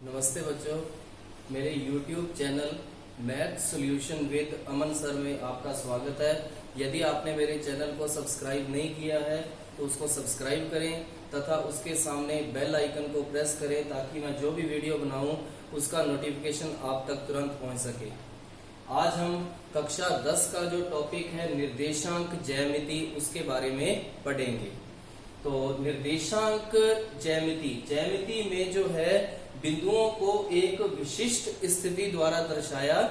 नमस्ते बच्चों, मेरे YouTube channel math solution with Aman sir में आपका स्वागत है। यदि आपने मेरे चैनल को सब्सक्राइब नहीं किया है तो उसको सब्सक्राइब करें तथा उसके सामने बेल आइकन को प्रेस करें ताकि मैं जो भी वीडियो बनाऊं उसका नोटिफिकेशन आप तक तुरंत पहुंच सके। आज हम कक्षा 10 का जो टॉपिक है निर्देशांक ज्यामिति उसके बारे में पढ़ेंगे। तो निर्देशांक ज्यामिति में जो है बिंदुओं को एक विशिष्ट स्थिति द्वारा दर्शाया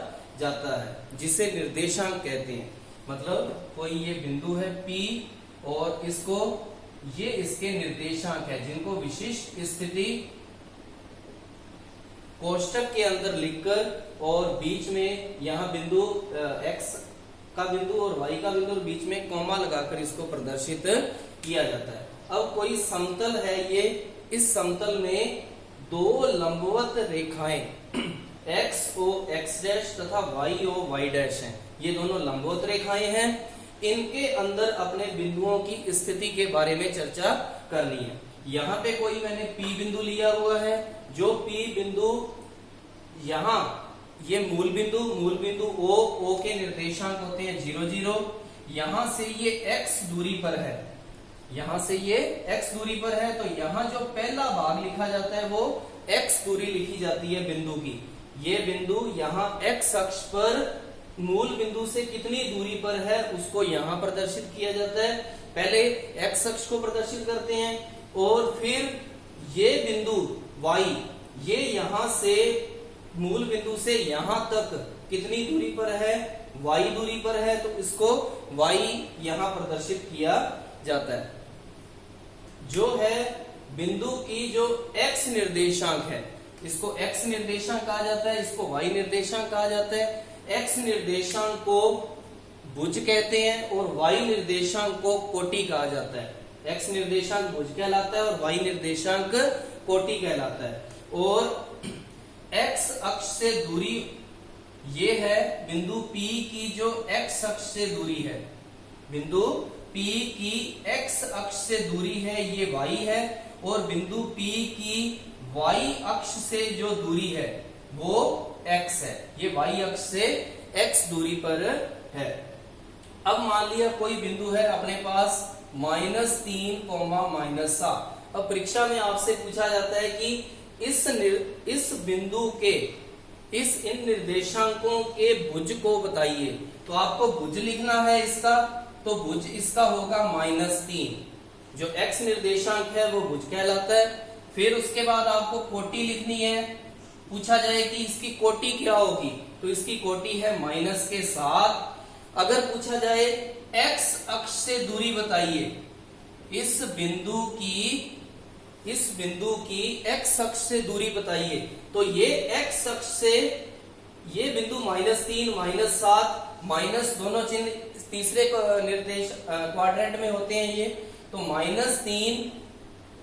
जाता है जिसे निर्देशांक कहते हैं। मतलब कोई ये बिंदु है P और ये इसके निर्देशांक है जिनको विशिष्ट स्थिति कोष्टक के अंदर लिखकर और बीच में यहाँ बिंदु x का बिंदु और y का बिंदु और बीच में कॉमा लगाकर इसको प्रदर्शित किया जाता है। अब कोई समतल है, ये इस समतल में दो लंबवत रेखाएं x o x डैश तथा y o y डैश हैं। ये दोनों लंबवत रेखाएं हैं। इनके अंदर अपने बिंदुओं की स्थिति के बारे में चर्चा करनी है। यहाँ पे कोई मैंने P बिंदु लिया हुआ है, जो P बिंदु यहाँ ये मूल बिंदु O के निर्देशांक होते हैं 0 0। यहाँ से ये x दूरी पर है, यहां से ये x दूरी पर है, तो यहां जो पहला भाग लिखा जाता है वो x दूरी लिखी जाती है बिंदु की। ये बिंदु यहां x अक्ष पर मूल बिंदु से कितनी दूरी पर है उसको यहां प्रदर्शित किया जाता है। पहले x अक्ष को प्रदर्शित करते हैं और फिर ये बिंदु y ये यहां से मूल बिंदु से यहां तक कितनी दूरी पर है, y दूरी पर है, तो इसको y यहां प्रदर्शित किया जाता है। जो है बिंदु की जो x निर्देशांक है इसको x निर्देशांक कहा जाता है, इसको y निर्देशांक कहा जाता है। x निर्देशांक को भुज कहते हैं और y निर्देशांक को कोटि कहा जाता है। x निर्देशांक भुज कहलाता है और y निर्देशांक कोटि कहलाता है। और x अक्ष से दूरी ये है बिंदु P की जो x अक्ष से दूरी है, बिंदु P की x अक्ष से दूरी है ये y है, और बिंदु P की y अक्ष से जो दूरी है वो x है। ये y अक्ष से x दूरी पर है। अब मान लिया कोई बिंदु है अपने पास -3, -7। अब परीक्षा में आपसे पूछा जाता है कि इस बिंदु के इन निर्देशांकों के भुज को बताइए। तो आपको भुज लिखना है इसका, तो भुज इसका होगा -3। जो x निर्देशांक है वो भुज कहलाता है। फिर उसके बाद आपको कोटि लिखनी है। पूछा जाए कि इसकी कोटि क्या होगी, तो इसकी कोटि है -7। अगर पूछा जाए x अक्ष से दूरी बताइए, इस बिंदु की x अक्ष से दूरी बताइए, तो ये x अक्ष से ये बिंदु -3, -7 माइनस दोनों चिन्ह तीसरे निर्देश क्वाड्रेंट में होते हैं ये, तो -3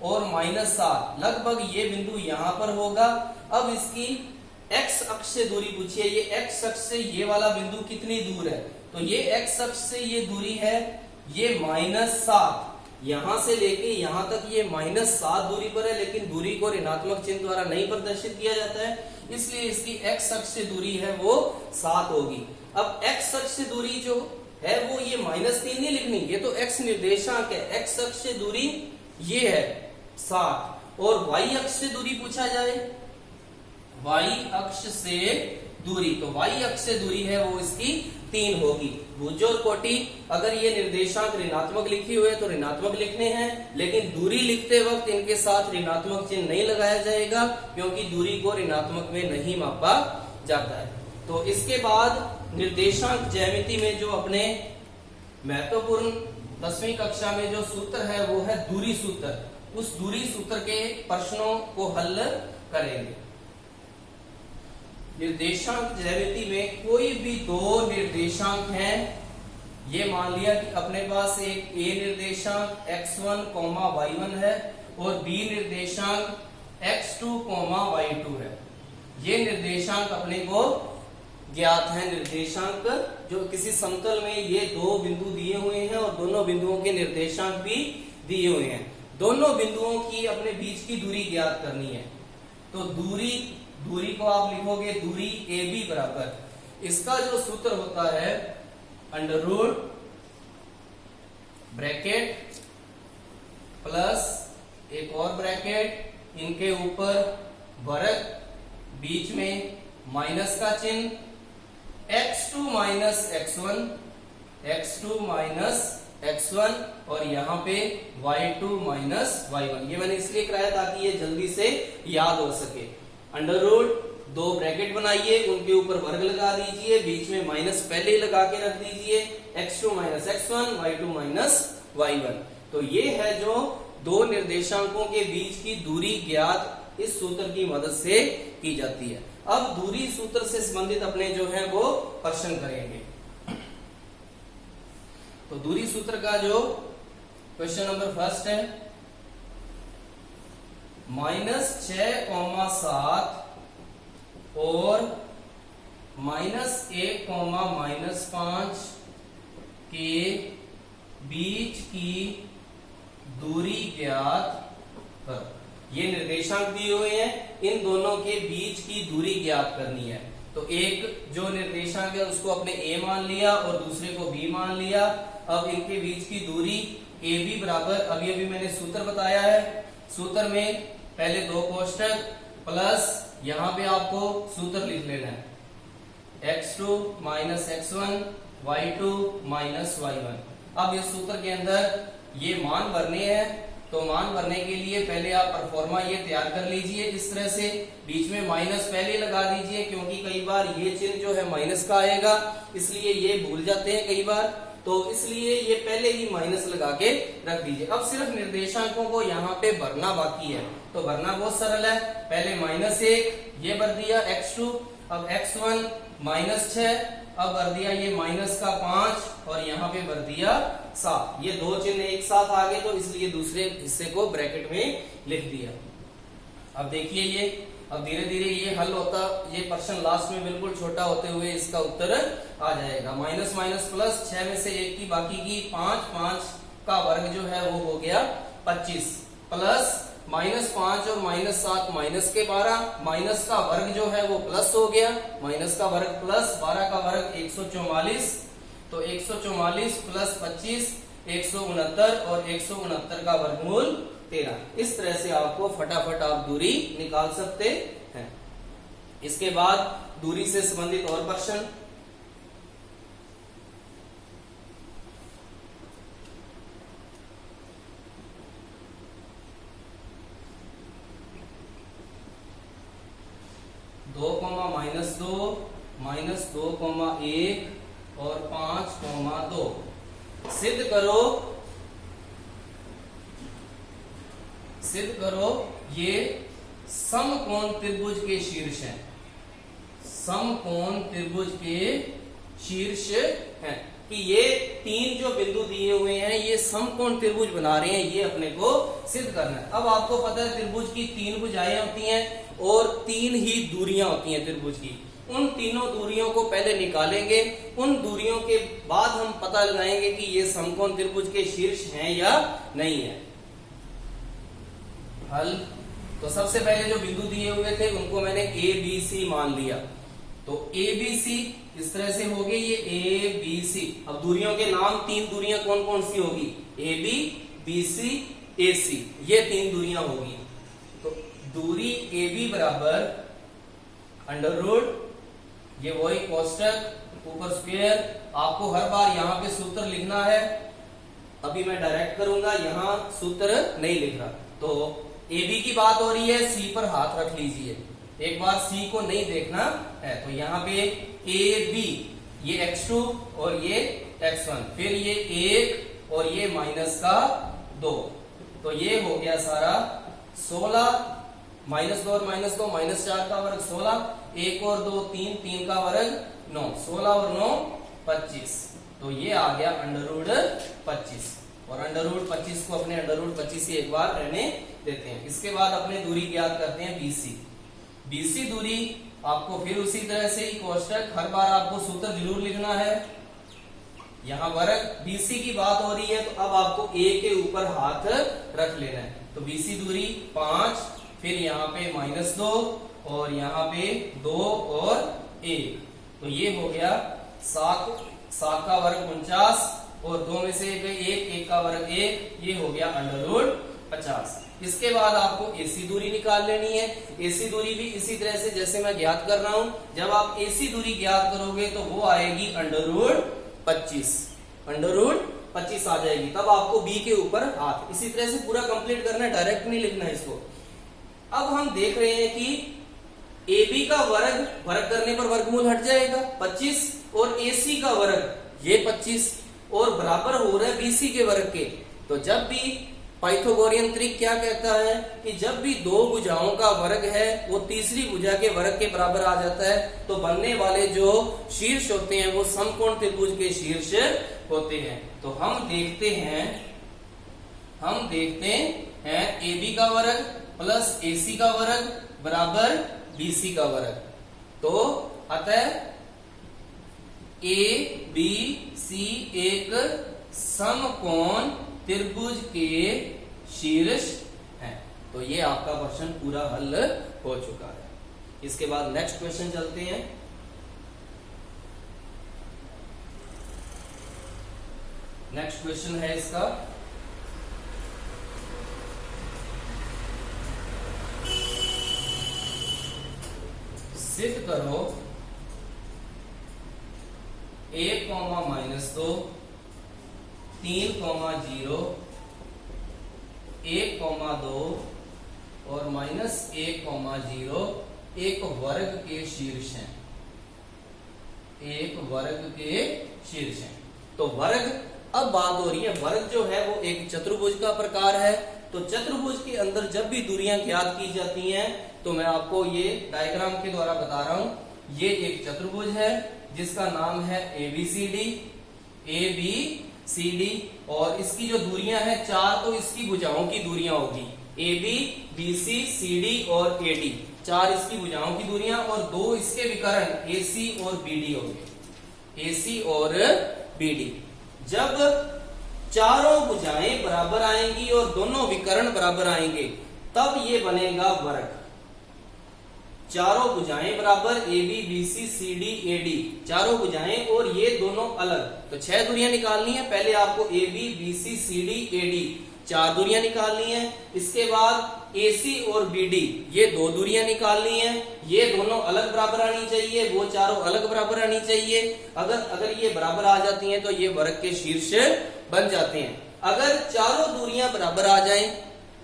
और -7 लगभग ये बिंदु यहां पर होगा। अब इसकी x अक्ष से दूरी पूछिए, ये x अक्ष से ये वाला बिंदु कितनी दूर है, तो ये x अक्ष से ये दूरी है ये -7। यहां से लेके यहां तक ये -7 दूरी पर है, लेकिन दूरी को ऋणात्मक चिन्ह द्वारा नहीं प्रदर्शित किया जाता है, इसलिए इसकी x अक्ष से दूरी है वो 7 होगी। अब x अक्ष से दूरी जो है वो ये -3 नहीं लिखनी, ये तो x निर्देशांक है। x अक्ष से दूरी ये है 7, और y अक्ष से दूरी पूछा जाए, y अक्ष से दूरी, तो y अक्ष से दूरी है वो इसकी 3 होगी। भुज और कोटि अगर ये निर्देशांक ऋणात्मक लिखी हुए तो ऋणात्मक लिखने हैं, लेकिन दूरी लिखते वक्त इनके साथ ऋणात्मक चिन्ह नहीं लगाया जाएगा क्योंकि दूरी को ऋणात्मक में नहीं मापा जाता है। तो इसके बाद निर्देशांक ज्यामिति में जो अपने महत्वपूर्ण 10वीं कक्षा में जो सूत्र है वो है दूरी सूत्र। उस दूरी सूत्र के प्रश्नों को हल करेंगे। निर्देशांक ज्यामिति में कोई भी दो निर्देशांक हैं, ये मान लिया कि अपने पास एक a निर्देशांक x1, y1 है और b निर्देशांक x2, y2 है। ये निर्देशांक अपने को ज्ञात है। निर्देशांक जो किसी समतल में ये दो बिंदु दिए हुए हैं और दोनों बिंदुओं के निर्देशांक भी दिए हुए हैं। दोनों बिंदुओं की अपने बीच की दूरी ज्ञात करनी है। तो दूरी को आप लिखोगे दूरी AB बराबर, इसका जो सूत्र होता है अंडर रूट ब्रैकेट प्लस एक और ब्रैकेट, इनके ऊपर वर्ग, बीच में माइनस का चिन्ह, x2 minus x1, x2 minus x1 और यहाँ पे y2 माइनस y1। ये मैंने इसलिए कराया ताकि ये जल्दी से याद हो सके। अंडर रूट, दो ब्रैकेट बनाइए, उनके ऊपर वर्ग लगा दीजिए, बीच में माइनस पहले ही लगा के रख दीजिए, x2 minus x1, y2 minus y1। तो ये है जो दो निर्देशांकों के बीच की दूरी ज्ञात इस सूत्र की मदद से की जाती है। अब दूरी सूत्र से संबंधित अपने जो है वो प्रश्न करेंगे। तो दूरी सूत्र का जो क्वेश्चन नंबर फर्स्ट है, -6,7 और -1,-5 के बीच की दूरी ज्ञात कर। ये निर्देशांक दिए हुए हैं, इन दोनों के बीच की दूरी ज्ञात करनी है। तो एक जो निर्देशांक है उसको अपने a मान लिया और दूसरे को b मान लिया। अब इनके बीच की दूरी AB बराबर, अभी मैंने सूत्र बताया है, सूत्र में पहले दो कोष्टक प्लस यहां पे आपको सूत्र लिख लेना है, x2 minus x1, y2 minus y1। अब इस सूत्र के अंदर ये मान भरने हैं, तो मान भरने के लिए पहले आप परफॉर्मा ये तैयार कर लीजिए इस तरह से, बीच में माइनस पहले लगा दीजिए क्योंकि कई बार ये चिन्ह जो है माइनस का आएगा, इसलिए ये भूल जाते हैं कई बार, तो इसलिए ये पहले ही माइनस लगा के रख दीजिए। अब सिर्फ निर्देशांकों को यहाँ पे भरना बाकी है, तो भरना बहुत सरल है। पहले -1 ये भर दिया x2, अब x1 -6, अब भर दिया ये -5 और यहाँ पे भर दिया 7। ये दो चिन्ह एक साथ आ गए तो इसलिए दूसरे हिस्से को ब्रैकेट में लिख दिया। अब देखिए ये, अब धीरे धीरे ये हल होता, ये प्रश्न लास्ट में बिल्कुल छोटा होते हुए इसका उत्तर आ जाएगा। माइनस माइनस प्लस, 6 में से 1 की बाकी की 5 का वर्ग जो है वो हो गया 25, प्लस -5 और -7 माइनस के 12, माइनस का वर्ग जो है वो प्लस हो गया, माइनस का वर्ग प्लस 12 का वर्ग 144, तो 144 प्लस 25 169 और 169 का वर्गमूल 13। इस तरह से आपको फटाफट आप दूरी निकाल सकते हैं। इसके बाद दूरी से संबंधित और प्रश्न, -2, -2,1 और 5,2 सिद्ध करो ये समकोण त्रिभुज के शीर्ष हैं, समकोण त्रिभुज के शीर्ष हैं, कि ये तीन जो बिंदु दिए हुए हैं ये समकोण त्रिभुज बना रहे हैं, ये अपने को सिद्ध करना है। अब आपको पता है त्रिभुज की 3 भुजाएं होती हैं और 3 ही दूरियां होती हैं त्रिभुज की। उन तीनों दूरियों को पहले निकालेंगे, उन दूरियों के बाद हम पता लगाएंगे कि ये समकोण त्रिभुज के शीर्ष हैं या नहीं है। हल, तो सबसे पहले जो बिंदु दिए हुए थे उनको मैंने A B C मान लिया, तो A B C इस तरह से हो गए ये A B C। अब दूरियों के नाम, 3 दूरियां कौन कौन सी होगी, AB BC AC, ये 3 दूरियां होगी। तो दूरी AB बराबर अंडर रूट, ये वही कोष्टक ऊपर स्क्वायर, आपको हर बार यहाँ पे सूत्र लिखना है, अभी मैं डायरेक्ट करूंगा, यहाँ सूत्र नहीं लिख रहा। तो AB की बात हो रही है, C पर हाथ रख लीजिए, एक बार C को नहीं देखना है, तो यहाँ पे AB, ये x2 और ये x1, फिर ये 1 और ये -2, तो ये हो गया सारा 16, -2 और -2 -4 का वर्ग 16, 1 और 2 3, 3 का वर्ग 9, 16 और 9 25, तो ये आ गया √25। और √25 को अपने √25 ही एक बार रहने देते हैं। इसके बाद अपने दूरी ज्ञात करते हैं BC दूरी, आपको फिर उसी तरह से ही कोष्टक, हर बार आपको सूत्र जरूर लिखना है, यहाँ वर्ग। BC की बात हो रही है तो अब आपको A के ऊपर हाथ रख लेना है, तो BC दूरी 5 फिर यहाँ पे -2 और यहाँ पे 2 और 1, तो ये हो गया 7 का वर्ग 49 और 2 में से 1 का वर्ग 1, ये हो गया √50। इसके बाद आपको AC दूरी निकाल लेनी है। AC दूरी भी इसी तरह से जैसे मैं ज्ञात कर रहा हूं, जब आप AC दूरी ज्ञात करोगे तो वो आएगी √25, √25 आ जाएगी, तब आपको B के ऊपर हाथ। इसी तरह से पूरा कंप्लीट करना है, डायरेक्ट नहीं लिखना है इसको। अब हम देख रहे हैं कि AB का वर्ग करने पर वर्गमूल हट जाएगा 25 और AC का वर्ग ये 25 और बराबर हो रहा है BC के वर्ग के। तो जब भी पाइथागोरियन त्रिक क्या कहता है कि जब भी दो भुजाओं का वर्ग है वो तीसरी भुजा के वर्ग के बराबर आ जाता है, तो बनने वाले जो शीर्ष होते हैं वो समकोण त्रिभुज के शीर्ष होते हैं। तो हम देखते हैं AB का वर्ग प्लस AC का वर्ग बराबर BC का वर्ग। तो अतः ABC एक समकोण त्रिभुज के शीर्ष हैं। तो ये आपका प्रश्न पूरा हल हो चुका है। इसके बाद नेक्स्ट क्वेश्चन चलते हैं। नेक्स्ट क्वेश्चन है इसका, सिद्ध करो 1, -2, 3, 0, 1, 2 और -1, 0 एक वर्ग के शीर्ष हैं, एक वर्ग के शीर्ष हैं। तो वर्ग, अब बात हो रही है, वर्ग जो है वो एक चतुर्भुज का प्रकार है। तो चतुर्भुज के अंदर जब भी दूरियां ज्ञात की जाती हैं, तो मैं आपको ये डायग्राम के द्वारा बता रहा हूं। ये एक चतुर्भुज है जिसका नाम है ABCD और इसकी जो दूरियां हैं 4, तो इसकी भुजाओं की दूरियां होगी AB, BC, CD और AD, 4 इसकी भुजाओं की दूरियां और 2 इसके विकर्ण AC और BD होंगे, AC और BD। जब चारों भुजाएं बराबर आएंगी और दोनों विकर्ण बराबर आएंगे तब ये बनेगा वर्ग। चारों भुजाएं बराबर AB, BC, CD, AD, चारों भुजाएं और ये दोनों अलग, तो 6 दूरियां निकालनी है। पहले आपको AB, BC, CD, AD 4 दूरियां निकालनी है। इसके बाद AC और BD ये 2 दूरियां निकालनी है। ये दोनों अलग बराबर आनी चाहिए, वो चारों अलग बराबर आनी चाहिए। अगर ये बराबर आ जाती हैं तो ये वर्ग के शीर्ष बन जाते हैं। अगर चारों दूरियां बराबर आ जाएं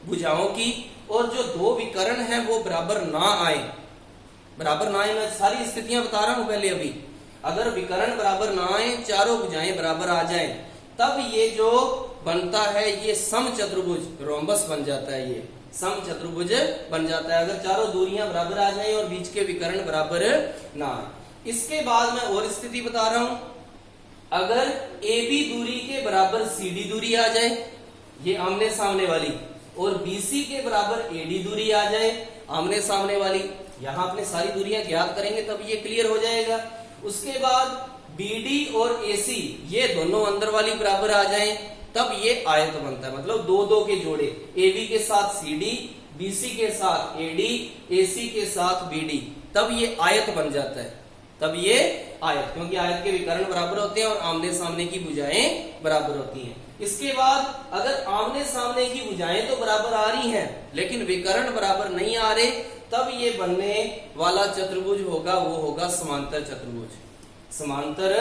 भुजाओं की और जो 2 विकर्ण हैं वो बराबर ना आए, मैं सारी स्थितियां बता रहा हूं पहले अभी। अगर विकर्ण बराबर ना आए, चारों भुजाएं बराबर आ जाएं, तब ये जो बनता है ये समचतुर्भुज रोम्बस बन जाता है, ये समचतुर्भुज बन जाता है अगर चारों दूरियां बराबर आ जाएं और बीच के विकर्ण बराबर ना आए। इसके बाद मैं और स्थिति बता रहा हूं, अगर AB दूरी के बराबर CD दूरी आ जाए, ये आमने सामने वाली, और BC के बराबर AD दूरी आ जाए, आमने सामने वाली। यहां अपने सारी दूरियां ज्ञात करेंगे तब ये क्लियर हो जाएगा। उसके बाद BD और AC ये दोनों अंदर वाली बराबर आ जाएं, तब ये आयत बनता है, मतलब 2-2 के जोड़े, AB के साथ CD, BC के साथ AD, AC के साथ BD, तब ये आयत बन जाता है। तब ये आयत, क्योंकि आयत के विकर्ण बराबर होते हैं और आमने सामने की भुजाएं बराबर होती हैं। इसके बाद अगर आमने सामने की भुजाएं तो बराबर आ रही हैं लेकिन विकर्ण बराबर नहीं आ रहे, तब ये बनने वाला चतुर्भुज होगा वो होगा समांतर चतुर्भुज, समांतर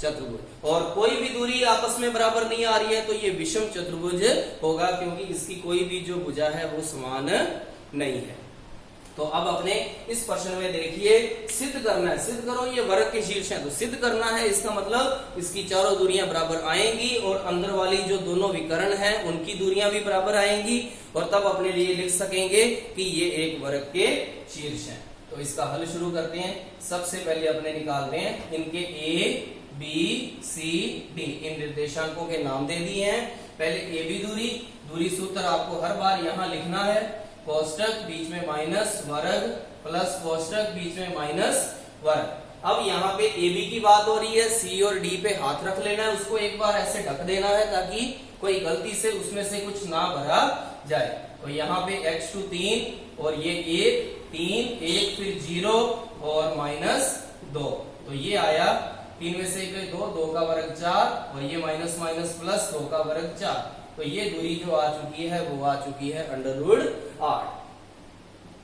चतुर्भुज। और कोई भी दूरी आपस में बराबर नहीं आ रही है तो ये विषम चतुर्भुज होगा, क्योंकि इसकी कोई भी जो भुजा है वो समान नहीं है। तो अब अपने इस प्रश्न में देखिए, सिद्ध करना है, सिद्ध करो ये वर्ग के शीर्ष है, तो सिद्ध करना है, इसका मतलब इसकी चारों दूरियां बराबर आएंगी और अंदर वाली जो दोनों विकर्ण हैं उनकी दूरियां भी बराबर आएंगी, और तब अपने लिए लिख सकेंगे कि ये एक वर्ग के शीर्ष हैं। तो इसका हल शुरू करते हैं। सबसे पहले अपने निकालते हैं इनके A, B, C, D, इन निर्देशांकों के नाम दे दिए हैं। पहले AB दूरी सूत्र आपको हर बार यहां लिखना है, कोष्टक बीच में माइनस वर्ग प्लस कोष्टक बीच में माइनस वर्ग। अब यहाँ पे AB की बात हो रही है, C और D पे हाथ रख लेना है, उसको एक बार ऐसे ढक देना है ताकि कोई गलती से उसमें से कुछ ना भरा जाए। तो यहाँ पे x टू 3 और ये 1 3 1 फिर 0 और -2, तो ये आया 3 में से 1 2, 2 का वर्ग 4 और ये माइनस माइनस प्लस 2 का वर्ग 4, तो ये दूरी जो आ चुकी है वो आ चुकी है √8।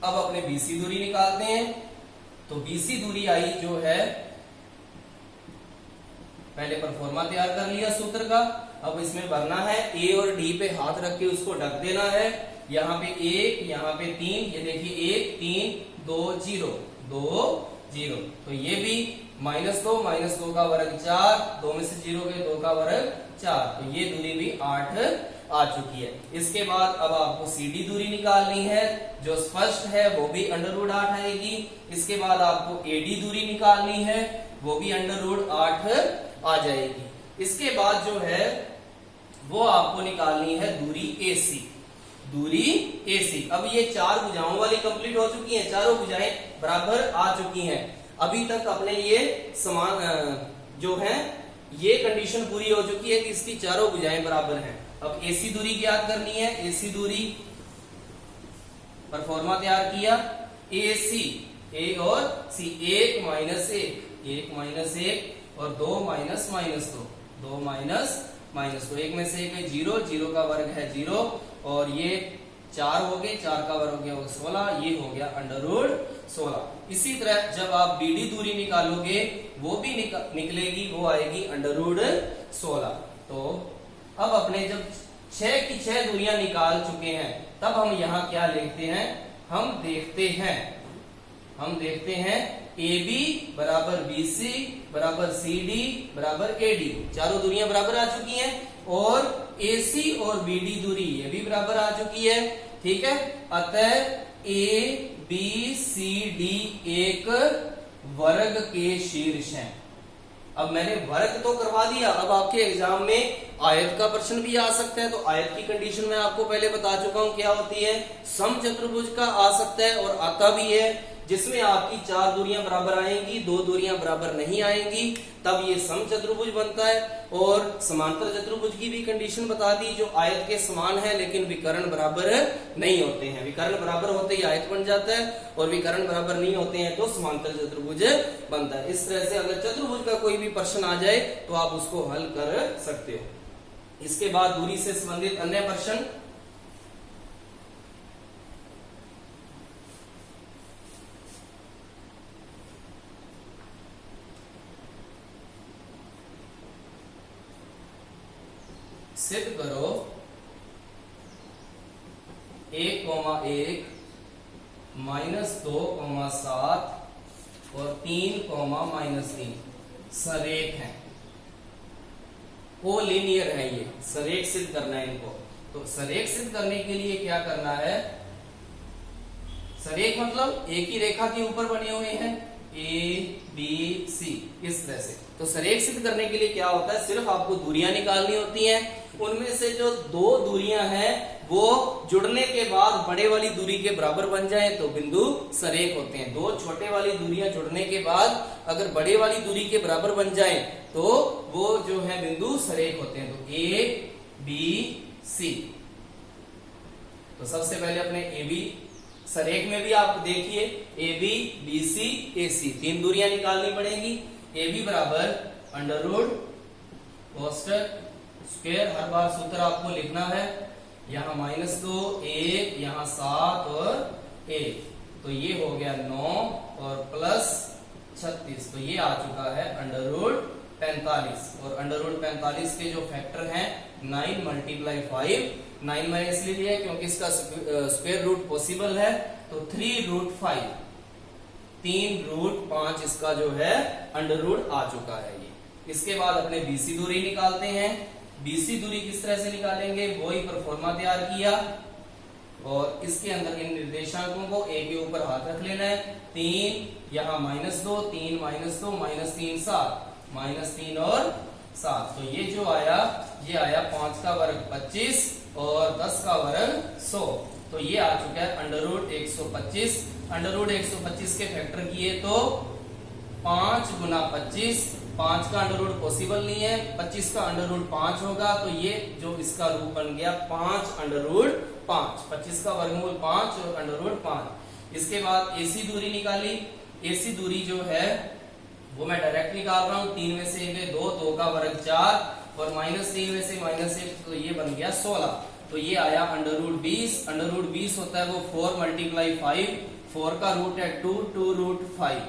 अब अपने BC दूरी निकालते हैं। तो BC दूरी आई जो है, पहले परफॉर्मा तैयार कर लिया सूत्र का, अब इसमें भरना है A और D पे हाथ रख के उसको ढक देना है। यहाँ पे 1 यहाँ पे 3, ये देखिए 1 3 2 0 2 0, तो ये भी -2 का वर्ग 4, 2 में से 0 गए 2 का वर्ग 4, तो ये दूरी भी 8 आ चुकी है। इसके बाद अब आपको CD दूरी निकालनी है, जो स्पष्ट है वो भी √8 आएगी। इसके बाद आपको AD दूरी निकालनी है, वो भी √8 आ जाएगी। इसके बाद जो है वो आपको निकालनी है दूरी AC, दूरी AC। अब ये 4 भुजाओं वाली कंप्लीट हो चुकी हैं, चारों भुजाएं बराबर आ चुकी हैं। अभी तक अपने ये समान जो है ये कंडीशन पूरी हो चुकी है कि इसकी चारों भुजाएं बराबर हैं। अब AC दूरी ज्ञात करनी है। AC दूरी परफॉर्मा तैयार किया, AC A और C, 1 - 1 और 2 - -2, 2 - 2, 1 में से 1 0, 0 का वर्ग है 0 और ये 4 हो गए, 4 का वर्ग हो गया 16, ये हो गया √16। इसी तरह जब आप BD दूरी निकालोगे वो भी निकलेगी, वो आएगी √16। तो अब अपने जब 6 की 6 दूरियां निकाल चुके हैं, तब हम यहाँ क्या लिखते हैं, हम देखते हैं AB बराबर BC बराबर CD बराबर AD, चारों दूरियां बराबर आ चुकी हैं, और AC और BD दूरी ये भी बराबर आ चुकी है। ठीक है, अतः ABCD एक वर्ग के शीर्ष हैं। अब मैंने वर्ग तो करवा दिया, अब आपके एग्जाम में आयत का प्रश्न भी आ सकता है, तो आयत की कंडीशन मैं आपको पहले बता चुका हूं क्या होती है। समचतुर्भुज का आ सकता है और आता भी है, जिसमें आपकी 4 दूरियां बराबर आएंगी, 2 दूरियां बराबर नहीं आएंगी, तब ये समचतुर्भुज बनता है। और समांतर चतुर्भुज की भी कंडीशन बता दी, जो आयत के समान है लेकिन विकर्ण बराबर नहीं होते हैं। विकर्ण बराबर होते ही आयत बन जाता है, और विकर्ण बराबर नहीं होते हैं तो समांतर चतुर्भुज बनता है। इस तरह से अगर चतुर्भुज का कोई भी प्रश्न आ जाए तो आप उसको हल कर सकते हो। इसके बाद दूरी से संबंधित अन्य प्रश्न, सिद्ध करो 1, 1 -2, -7 और 3, -3 सरेख हैं, कोलिनियर है। ये सरेख सिद्ध करना है इनको। तो सरेख सिद्ध करने के लिए क्या करना है, सरेख मतलब एक ही रेखा के ऊपर बने हुए हैं ABC, इस तरह से। तो सरेख सिद्ध करने के लिए क्या होता है, सिर्फ आपको दूरियां निकालनी होती हैं। उनमें से जो 2 दूरियां हैं वो जुड़ने के बाद बड़े वाली दूरी के बराबर बन जाए तो बिंदु सरेख होते हैं। 2 छोटे वाली दूरियां जुड़ने के बाद अगर बड़े वाली दूरी के बराबर बन जाए तो वो जो है बिंदु सरेख होते हैं। तो ABC, तो सबसे पहले अपने AB सरेख में भी आप देखिए AB BC AC 3 दूरियां निकालनी पड़ेगी। AB बराबर √ कोष्टक स्क्वायर, हर बार सूत्र आपको लिखना है, यहाँ -2 1, यहाँ 7 और 1, तो ये हो गया 9 और प्लस 36, तो ये आ चुका है √45। और √45 के जो फैक्टर हैं 9 × 5, 9 मैंने इसलिए लिया क्योंकि इसका स्क्वायर रूट पॉसिबल है, तो 3√5, 3√5 इसका जो है अंडर आ चुका है ये। इसके बाद अपने BC दूरी निकालते हैं। BC दूरी किस तरह से निकालेंगे, वही परफॉर्मा तैयार किया, और इसके अंदर इन निर्देशांकों को A के ऊपर हाथ रख लेना है। 3, यहाँ -2, 3 -2, -3 7, -3 और 7, तो ये जो आया, ये आया 5 का वर्ग 25 और 10 का वर्ग 100, तो ये आ चुका है √125। √125 के फैक्टर किए तो 5 × 25, 5 का अंडर पॉसिबल नहीं है, 25 का अंडर 5 होगा, तो ये जो इसका रूप बन गया 5 √5 5, 25 का वर्गमूल 5 और अंडर रूट 5। इसके बाद AC दूरी निकाली। AC दूरी जो है वो मैं डायरेक्ट निकाल रहा हूँ। 3 में से 1 2, 2 का वर्ग 4 और -3 में से -1 तो ये बन गया 16। तो ये आया अंडर रूट 20। अंडर रूट 20 होता है वो 4 × 5, 4 का रूट है 2, 2 root 5,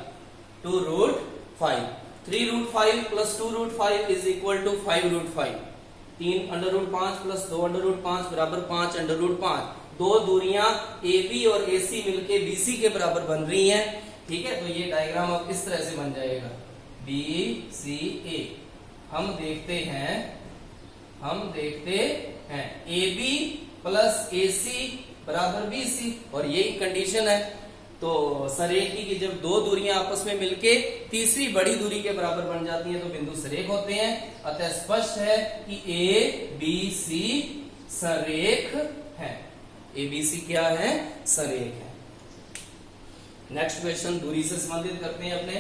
2 root 5, 3 root 5 plus 2 root 5 is equal to 5 root 5। 3 under root 5 plus 2 under root 5 बराबर 5 अंडर रूट 5। दो दूरियां AB और AC मिलके BC के बराबर बन रही हैं। ठीक है, तो ये डायग्राम अब इस तरह से बन जाएगा BCA। हम देखते हैं AB प्लस AC बराबर BC और यही कंडीशन है। तो सरेख की जब दो दूरियां आपस में मिलके तीसरी बड़ी दूरी के बराबर बन जाती हैं तो बिंदु सरेख होते हैं। अतः स्पष्ट है कि ABC सरेख है। ABC क्या है? सरेख है। नेक्स्ट क्वेश्चन दूरी से संबंधित करते हैं अपने।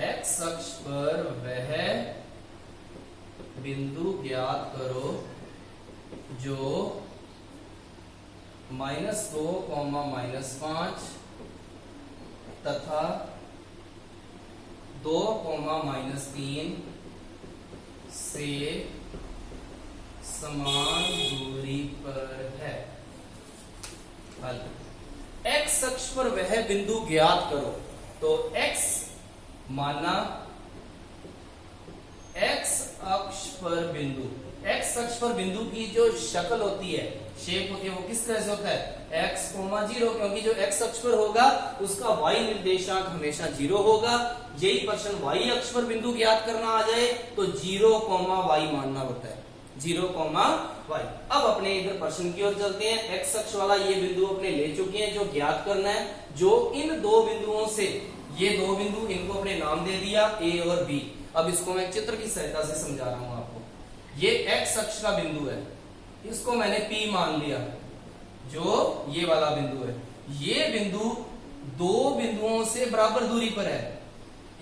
एक्स अक्ष पर वह बिंदु ज्ञात करो जो -2, -5 तथा 2, -3 से समान दूरी पर है। हल। एक्स अक्ष पर वह बिंदु ज्ञात करो। तो एक्स माना एक्स अक्ष पर बिंदु की जो शक्ल होती है, शेप होती है, वो किस तरह से होता है? x, 0, क्योंकि जो x अक्ष पर होगा उसका y निर्देशांक हमेशा 0 होगा। यही प्रश्न y अक्ष पर बिंदु ज्ञात करना आ जाए तो 0, y मानना होता है। 0, y। अब अपने इधर प्रश्न की ओर चलते हैं। x अक्ष वाला ये बिंदु अपने ले चुके हैं जो ज्ञात करना है। जो इन दो बिंदुओं से, ये दो बिंदु, इनको अपने नाम दे दिया A और B। अब इसको मैं चित्र की सहायता से समझा रहा हूं आपको। ये x अक्ष का बिंदु है, इसको मैंने P मान लिया, जो ये वाला बिंदु है। ये बिंदु दो बिंदुओं से बराबर दूरी पर है,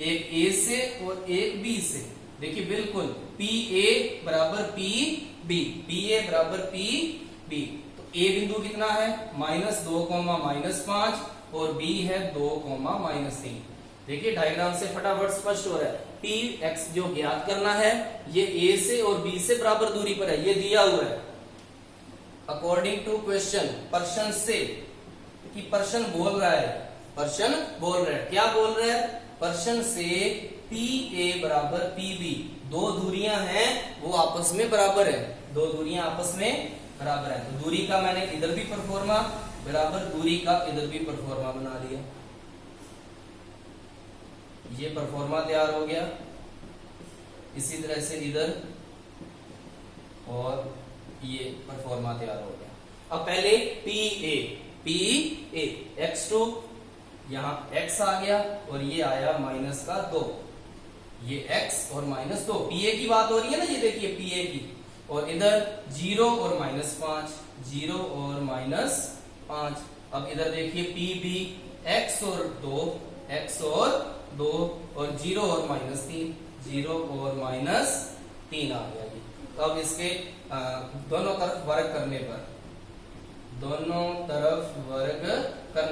एक A से और एक B से। देखिए बिल्कुल PA बराबर PB, PA बराबर PB। तो A बिंदु कितना है? -2, -5 और B है 2, -3। देखिए डायग्राम से फटाफट स्पष्ट हो रहा है। Px जो ज्ञात करना है ये A से और B से बराबर दूरी पर है, ये दिया हुआ है। अकॉर्डिंग टू क्वेश्चन, प्रश्न से, कि प्रश्न बोल रहा है, क्या बोल रहा है? प्रश्न से PA बराबर PB, दो दूरियां हैं वो आपस में बराबर है, दो दूरियां आपस में बराबर है। तो दूरी का मैंने इधर भी परफॉर्मा बराबर, दूरी का इधर भी परफॉर्मा बना लिया। ये परफॉर्मा तैयार हो गया। इसी तरह से इधर और ये परफॉर्मा तैयार हो गया। अब पहले PA x2, यहां x आ गया और ये आया -2, ये x और -2। PA की बात हो रही है ना, ये देखिए PA की। और इधर 0 और -5, 0 और -5। अब इधर देखिए PB, x और 2 और 0 और -3, 0 और -3 आ गया। तो अब इसके दोनों तरफ वर्ग करने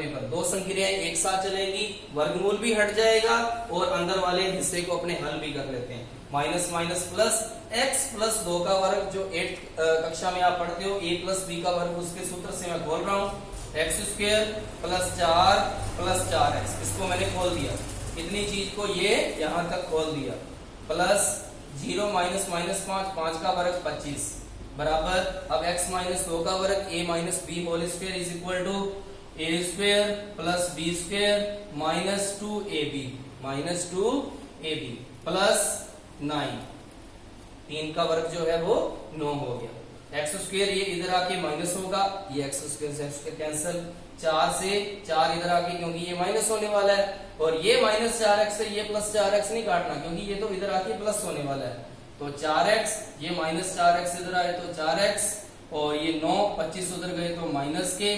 पर दो संक्रियाएं एक साथ चलेंगी, वर्गमूल भी हट जाएगा और अंदर वाले हिस्से को अपने हल भी कर लेते हैं। माइनस प्लस x प्लस 2 का वर्ग, जो 8th कक्षा में आप पढ़ते हो, a प्लस b का वर्ग, उसके सूत्र से मैं खोल रहा हूँ। x² प्लस 4 प्लस 4x, इसको मैंने खोल दिया। इतनी चीज को ये यहां तक खोल दिया। प्लस 0 -5, 5 का वर्ग 25 बराबर। अब x - 2 का वर्ग a - b whole square is equal to a² plus b² -2ab plus 9। 3 का वर्ग जो है वो 9 हो गया। x², ये इधर आके माइनस होगा, ये x² से x कैंसिल, 4 से 4 इधर आके, क्योंकि ये माइनस होने वाला है। और ये -4x से ये +4x नहीं काटना, क्योंकि ये तो इधर आके प्लस होने वाला है। तो 4x, ये -4x इधर आए तो 4x, और ये 9, 25 उधर गए तो माइनस के,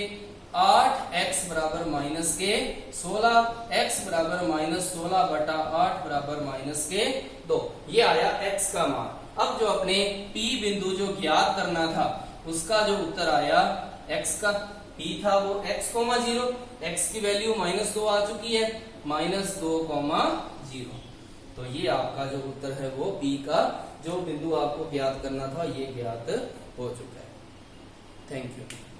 8x बराबर माइनस के 16, x बराबर माइनस 16 बटा 8 बराबर माइनस के 2। ये आया x का मान। अब जो अपने P बिंदु जो ज्ञात करना था उसका जो उत्तर आया x का P था वो x, 0, x की वैल्यू -2 आ चुकी है, -2, 0। तो ये आपका जो उत्तर है वो P का जो बिंदु आपको ज्ञात करना था ये ज्ञात हो चुका है। Thank you.